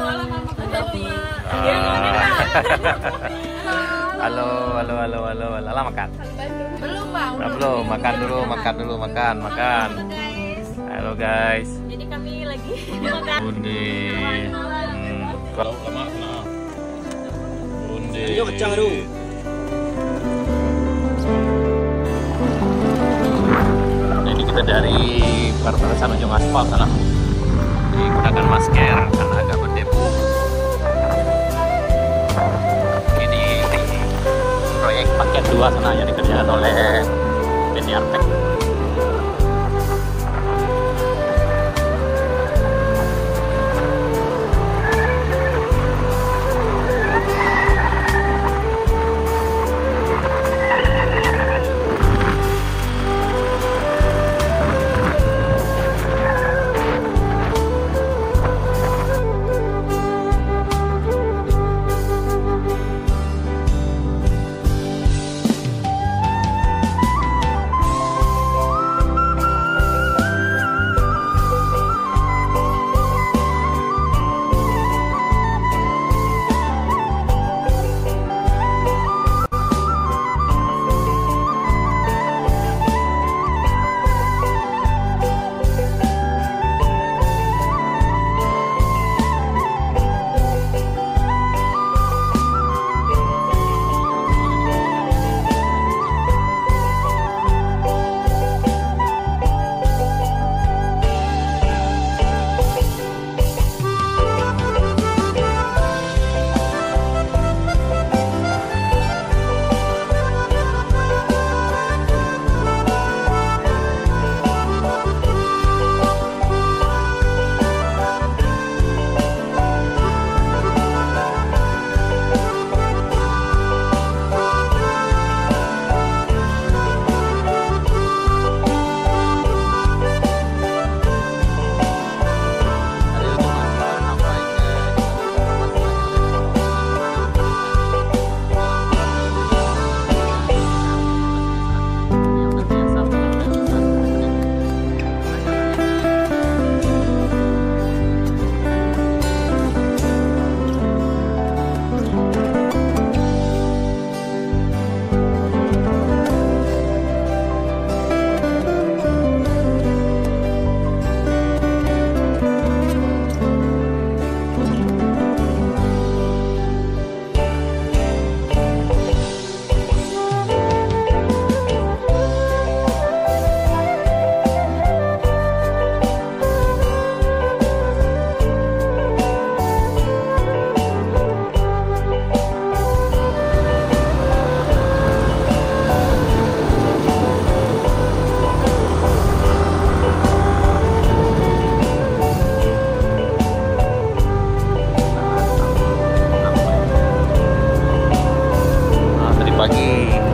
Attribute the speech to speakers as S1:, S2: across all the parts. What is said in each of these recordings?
S1: Halo, halo, halo, halo, halo, makan.
S2: Belum bang.
S1: Belum, makan dulu, makan. Halo guys.
S2: Jadi kami lagi makan.
S1: Bundi. Kalau lama kena. Bundi.
S3: Ayo kecang aduh.
S1: Ini kita dari perbatasan ujung aspal sana. Digunakan masker karena agak berdebu. Ini proyek paket 2 sana yang dikerjakan oleh PT Artek.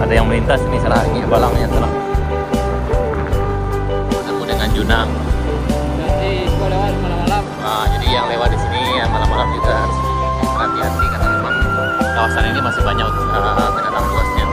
S1: Ada yang melintas ini salah ini balangnya salah. Ketemu dengan Junang.
S3: Nanti gua lewat malam-malam.
S1: Nah, jadi yang lewat di sini ya malam-malam juga harus hati-hati karena memang kawasan ini masih banyak binatang buasnya.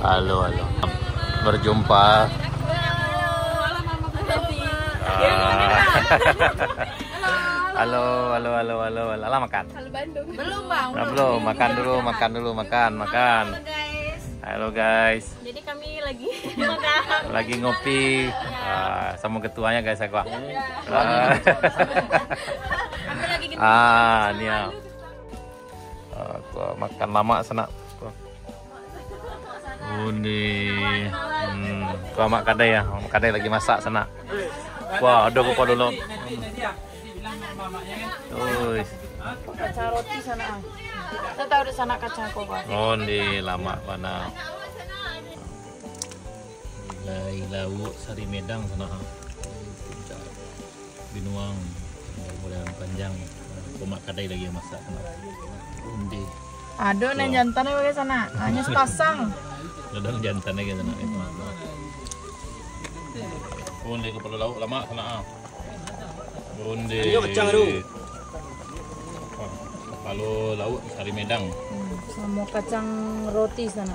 S1: Halo. Berjumpa. Halo. Halo, makan.
S2: Halo Bandung. Belum bang.
S1: Nah, belum, makan dulu, makan.
S2: Halo guys.
S1: Halo guys.
S2: Jadi kami lagi makan.
S1: Lagi ngopi sama ketuanya guys aku.
S2: Kami lagi gitu.
S1: Ini ya. Aku makan lama sana. Ini. Kau mak kadai ya, kadai lagi masak sana. Wah, ada apa dulu?
S2: Kaca roti sana. Kita tahu di sana kaca kok.
S1: Oh, di lama mana? Laut Sari Medang sana. Binuang, modern panjang. Komak kadai lagi masak sana. Undi.
S2: Aduh, nih jantannya bagai sana. Hanya sepasang.
S1: Ada jantan lagi sana itu. Undi kepala laut lama sana. Undi. Ayo kecang tu. Kalau laut Sari Medang.
S2: Sama kacang roti sana.